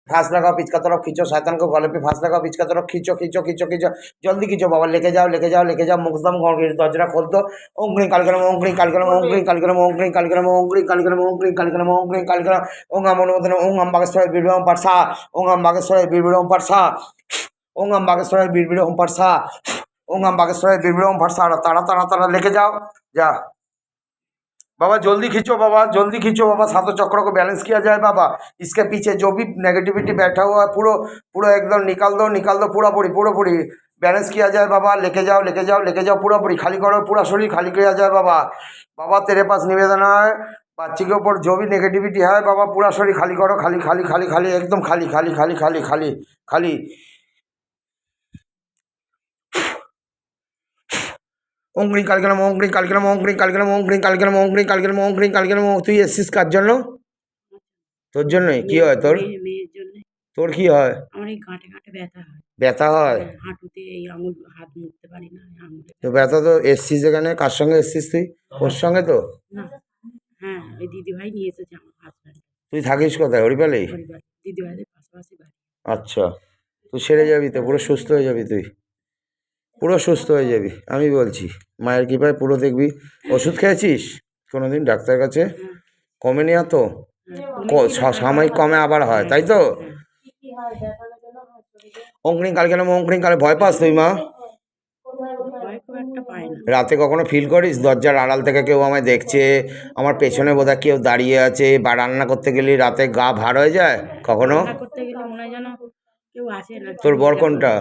फांस लगाओ पिचका तरफ खींचो, शैतान को गले पे फांस लगाओ पिचका तरफ खींचो खींचो खींचो खींचो, जल्दी खींचो बाबा, लेके जाओ लेके जाओ लेके जाओ, मुकदम दरजा खोल दो। ओंगड़ी कालगरम ओंगड़ी कालगरम ओंगड़ी कालगरम ओंगड़ी कालगरम ओंगड़ी कालगरम ओंगड़ी कालगरम ओंगड़ी कालगरम ओंग আমনবদন ওং আম বাগেশ্বরের বীরবিক্রম পাঠশা, ওং আম বাগেশ্বরের বীরবিক্রম পাঠশা, ওং আম বাগেশ্বরের বীরবিক্রম পাঠশা, ওং আম বাगेश्वरेर বীরবিক্রম পাঠশা। तारा तारा तारा लेके जाओ जा बाबा, जल्दी खींचो बाबा, जल्दी खींचो बाबा, सातों चक्र को बैलेंस किया जाए बाबा। इसके पीछे जो भी नेगेटिविटी बैठा हुआ है पूरा पूरा एकदम निकाल दो पूरा पूरी बैलेंस किया जाए बाबा। लेके जाओ लेके जाओ लेके जाओ, पूरा पूरी खाली करो, पूरा शरीर खाली किया जाए बाबा। बाबा तेरे पास निवेदन है, बच्चे के ऊपर जो भी नेगेटिविटी है बाबा पूरा शरीर खाली करो, खाली खाली खाली खाली एकदम खाली खाली खाली खाली खाली खाली। ओंगड़ी कालगरम ओंगड़ी कालगरम ओंगड़ी कालगरम ओंगड़ी कालगरम ओंगड़ी कालगरम ओंगड़ी कालगरम। তুই এসছিস কার জন্য? তোর জন্যই? কি হয় তোর? মেয়ের জন্য। তোর কি হয়? আমার এই গাঁটে গাঁটে ব্যথা হয়। ব্যথা হয়? হাঁটুতে এই আঙুল, হাত মুড়তে পারি না আঙুলে। তো ব্যথা তো এসছিস এখানে কার সঙ্গে এসছিস তুই? ওর সঙ্গে তো? না, হ্যাঁ ওই দিদিভাই নিয়ে এসেছে আমার হাজব্যান্ড। তুই থাকিস কোথায়? হরিপালেই? দিদিভাইদের পাশাপাশি বাড়ি। আচ্ছা, তুই সেরে যাবি তো, পুরো সুস্থ হয়ে যাবি, তুই পুরো সুস্থ হয়ে যাবি আমি বলছি। মায়ের কৃপায় পুরো দেখবি। ওষুধ খেয়েছিস কোনোদিন ডাক্তার কাছে? কমেনি আর তো? সাময়িক কমে আবার হয়, তাই তো? অঙ্কুরিং কাল কেন অঙ্কুরিং কালে ভয় পাস তুই মা? রাতে কখনো ফিল করিস দরজার আড়াল থেকে কেউ আমায় দেখছে, আমার পেছনে বোধহয় কেউ দাঁড়িয়ে আছে, বা রান্না করতে গেলে রাতে গা ভার হয়ে যায় কখনো? তোর বর কোনটা?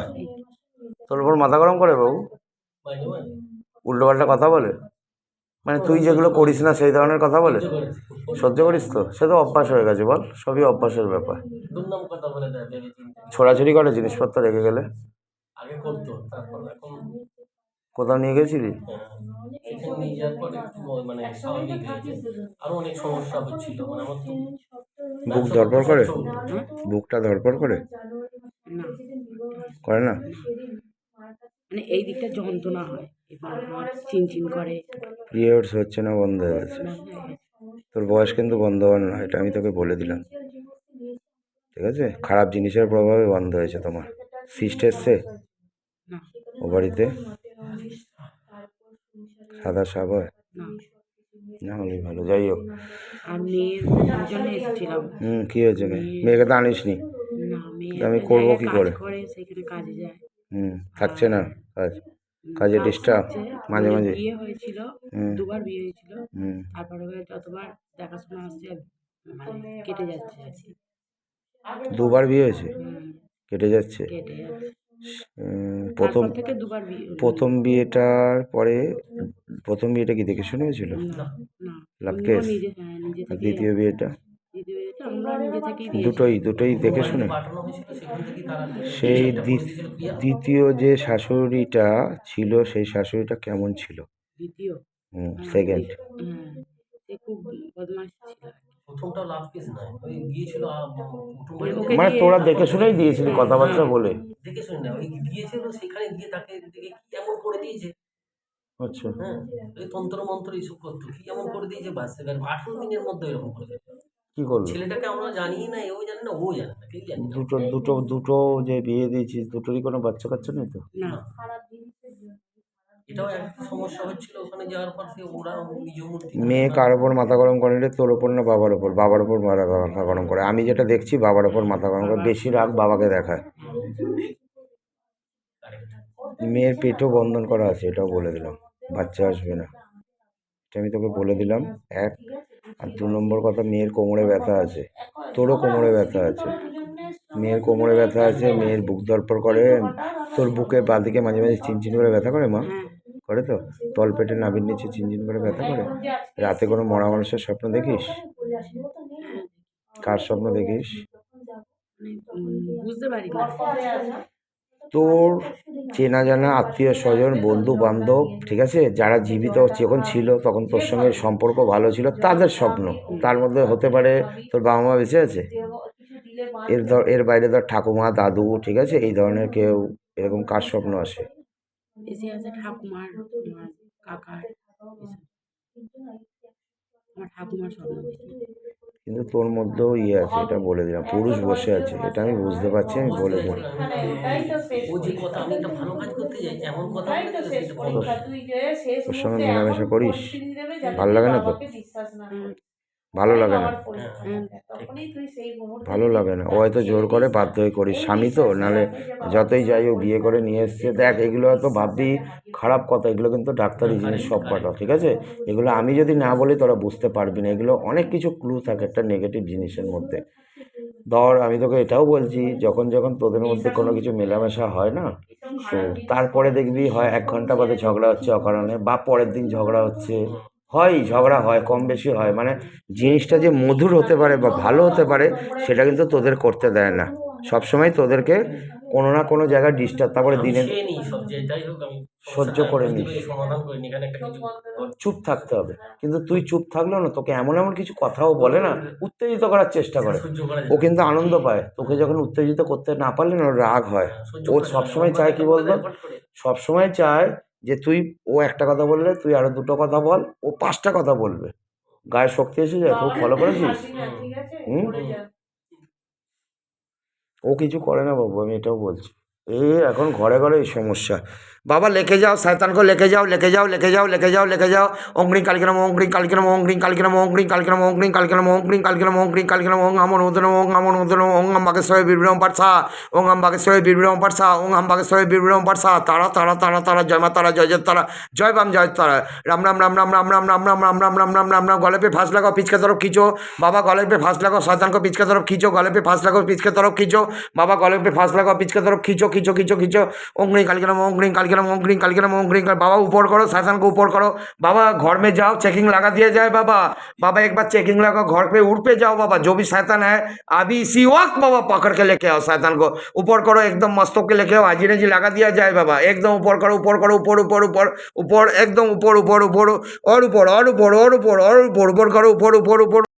তোর বর মাথা গরম করে বাবু? উল্টো পাল্টা কথা বলে? মানে তুই যেগুলো করিস না সেই ধরনের কথা বলে? সহ্য করিস তো? সে তো অভ্যাস হয়ে গেছে বল, সবই অভ্যাসের ব্যাপার। ছোড়াছুড়ি করে জিনিসপত্র রেখে গেলে? কোথাও নিয়ে গেছিলি? বুক ধরপড় করে? বুকটা ধরপড় করে? করে না? মানে এই দিকটা যন্ত্রণা হয়, এবার চিনচিন করে। পিরিয়ডস হচ্ছে না, বন্ধ হয়ে গেছে। তোর বয়স কিন্তু বন্ধ হওয়ার না, এটা আমি তোকে বলে দিলাম, ঠিক আছে? খারাপ জিনিসের প্রভাবে বন্ধ হয়েছে তোমার। সিস্ট এসছে ও বাড়িতে? সাদা সাপ হয় না হলেই ভালো। যাই হোক, কি হয়েছে? মেয়েকে তো আনিস নি? আমি করবো কি করে? থাকছে না কাজ, কাজে ডিস্টার্ব মাঝে মাঝে। দুবার বিয়ে হয়েছিল, তারপরে যতবার দেখাশোনা আসছে কেটে যাচ্ছে। দুবার বিয়ে হয়েছে, কেটে যাচ্ছে। প্রথম বিয়েটার পরে, প্রথম বিয়েটা কি দেখে শুনে হয়েছিল? লাভ কেস? দ্বিতীয় বিয়েটা? দুটোই দেখে শুনে। সেই দ্বিতীয় যে শাশুড়িটা ছিল সেই শাশুড়িটা কেমন ছিল? সেকেন্ড? মানে তোরা দেখে শুনেই দিয়েছিলি কথাবার্তা বলে? দেখে শুনে না, ওই গিয়েছিল সেখানে গিয়ে তাকে দেখে কি এমন করে দিয়েছে। আচ্ছা, হ্যাঁ ওই তন্ত্র মন্ত্র এইসব করতো, কি এমন করে দিয়েছে বাস 18 দিনের মধ্যে এরকম করে দিয়েছে। কি করলো? ছেলেটাকে আমরা জানি না, এও জানে না, ও জানে না, কেউ জানে না। দুটো যে বিয়ে দিয়েছিস দুটোরই কোনো বাচ্চা কাচ্চা নেই তো? না, এটাও একটা সমস্যা হচ্ছিল ওখানে যাওয়ার পর থেকে। ওরা নিজ মূর্তি। মেয়ে কার ওপর মাথা গরম করে? তোর ওপর না বাবার ওপর? বাবার ওপর মাথা গরম করে। আমি যেটা দেখছি বাবার ওপর মাথা গরম করে, বেশি রাগ বাবাকে দেখায়। মেয়ের পেটও বন্ধন করা আছে, এটাও বলে দিলাম, বাচ্চা আসবে না, এটা আমি তোকে বলে দিলাম। এক আর 2 নম্বর কথা, মেয়ের কোমরে ব্যথা আছে, তোরও কোমরে ব্যথা আছে। মেয়ের কোমরে ব্যথা আছে, মেয়ের বুক ধরপড় করে। তোর বুকে বাঁদিকে মাঝে মাঝে চিনচিন করে ব্যথা করে মা? করে তো? তল পেটে নাভির নিচে চিনচিন করে ব্যথা করে? রাতে কোনো মরা মানুষের স্বপ্ন দেখিস? কার স্বপ্ন দেখিস? বুঝতে পারি না। তোর চেনা জানা আত্মীয় স্বজন বন্ধু বান্ধব, ঠিক আছে, যারা জীবিত যখন ছিল তখন তোর সঙ্গে সম্পর্ক ভালো ছিল, তাদের স্বপ্ন। তার মধ্যে হতে পারে তোর বাবা মা বেঁচে আছে, এর বাইরে ধর ঠাকুমা দাদু, ঠিক আছে, এই ধরনের কেউ, এরকম কার স্বপ্ন আসে? ঠাকুমার, কাকার, ঠাকুমার স্বপ্ন। কিন্তু তোর মধ্যেও ইয়ে আছে, এটা বলে দিলাম, পুরুষ বসে আছে, এটা আমি বুঝতে পারছি, আমি বলে দিলাম। ও যে কথা আমি একটা ভালো কাজ করতে যাই এমন কথা বলে দিল, সেটা বন্ধ তোর করে দিল। তোর সঙ্গে মেলামেশা করিস, ভালো লাগে না তো? ভালো লাগে না, ভালো লাগে না। ও হয়তো জোর করে বাধ্য হয়ে করিস, স্বামী তো, নাহলে যতই যাই ও বিয়ে করে নিয়ে এসছে। দেখ, এগুলো হয়তো ভাববি খারাপ কথা, এগুলো কিন্তু ডাক্তারি জিনিস সব কটা, ঠিক আছে? এগুলো আমি যদি না বলি তোরা বুঝতে পারবি না, এগুলো অনেক কিছু ক্লু থাকে একটা নেগেটিভ জিনিসের মধ্যে। ধর আমি তোকে এটাও বলছি, যখন যখন তোদের মধ্যে কোনো কিছু মেলামেশা হয় না, তো তারপরে দেখবি হয় 1 ঘন্টা বাদে ঝগড়া হচ্ছে অকারণে, বা পরের দিন ঝগড়া হচ্ছে, হয় ঝগড়া হয়, কম বেশি হয়, মানে জিনিসটা যে মধুর হতে পারে বা ভালো হতে পারে সেটা কিন্তু তোদের করতে দেয় না। সবসময় তোদেরকে কোনো না কোনো জায়গায় ডিস্টার্ব, তারপরে আমি দিনে সে নিই সব, যেটাই হোক আমি সহ্য সমস্যাটা করে বুঝতে নিস, পেরে সমাধান করে নিই, এখানে একটা কিছু চুপ থাকতে হবে। কিন্তু তুই চুপ থাকলেও না, তোকে এমন এমন কিছু কথাও বলে না, উত্তেজিত করার চেষ্টা করে। সহ্য করা ও যায় কিন্তু আনন্দ পায়, তোকে যখন উত্তেজিত করতে না পারলে না ওর রাগ হয়। সহ্য ও করা যায় না, সবসময় অন্য চায় একটা কি বলে বলতো, দেয় ফট করে। সবসময় চায় যে তুই, ও একটা কথা বললে তুই আরো 2টো কথা বল, ও 5টা কথা বলবে। গায়ে শক্তি এসে যায়, খুব ফলো করেছিস। হুম, ও কিছু করে না বাবু, আমি এটাও বলছি। এখন ঘরে ঘরে এই সমস্যা। বাবা লেখে যাও, শয়তানকে লেখে যাও, লেখে যাও, লেখে যাও, লেখে যাও, লেখে যাও। অঙ্গ্রিং কালকিরাম, অঙ্গ্রিং কালকিরাম, অঙ্গ্রিং কালকিরাম, অঙ্গ্রিং কালকিরাম, অঙ্গ্রিং কালকিরাম, অঙ্গ্রিং কালকিরাম, অঙ্গ্রিং কালকিরাম, ওং আমন উদন, ওং আমন উদন, ওং আম বাগেশ্বরে বীরবিক্রম পাঠসা, ওং আম বাগেশ্বরে বীরবিক্রম পাঠসা, ওং আম বাগেশ্বরে বীরবিক্রম পাঠসা। তারা তারা তারা তারা, জয় মা তারা, জয় জয় তারা, জয় বাম জয় তারা, রাম রাম রাম রাম রাম রাম রাম রাম রাম রাম রাম রাম রাম রাম। গলে पे फांस लगाओ, पीछे तरफ खींचो बाबा, गले पे फांस लगाओ, शैतान को पीछे तरफ खींचो, गले पे फांस लगाओ, पीछे तरफ खींचो बाबा, गले पे फांस लगाओ, पीछे तरफ खींचो खींचो खींचो खींचो। ओंग्रिंग कालकिराम, ओंग्रिंग कालकिराम, ओंग्रिंग कालकिराम, ओंग्रिंग बाबा ऊपर करो, शैतान को ऊपर करो बाबा। घर में जाओ, चेकिंग लगा दिया जाए बाबा। बाबा एक बार चेकिंग लगाओ, घर पे उड़ पे जाओ बाबा, जो भी शैतान है अभी इसी वक्त बाबा पकड़ के लेके आओ, शैतान को ऊपर करो, एकदम मस्तक के लेके आओ, हाजी नजी लगा दिया जाए बाबा। एकदम ऊपर करो, ऊपर करो, ऊपर ऊपर ऊपर ऊपर, एकदम ऊपर ऊपर ऊपर और ऊपर और ऊपर और ऊपर और ऊपर ऊपर करो, ऊपर ऊपर ऊपर।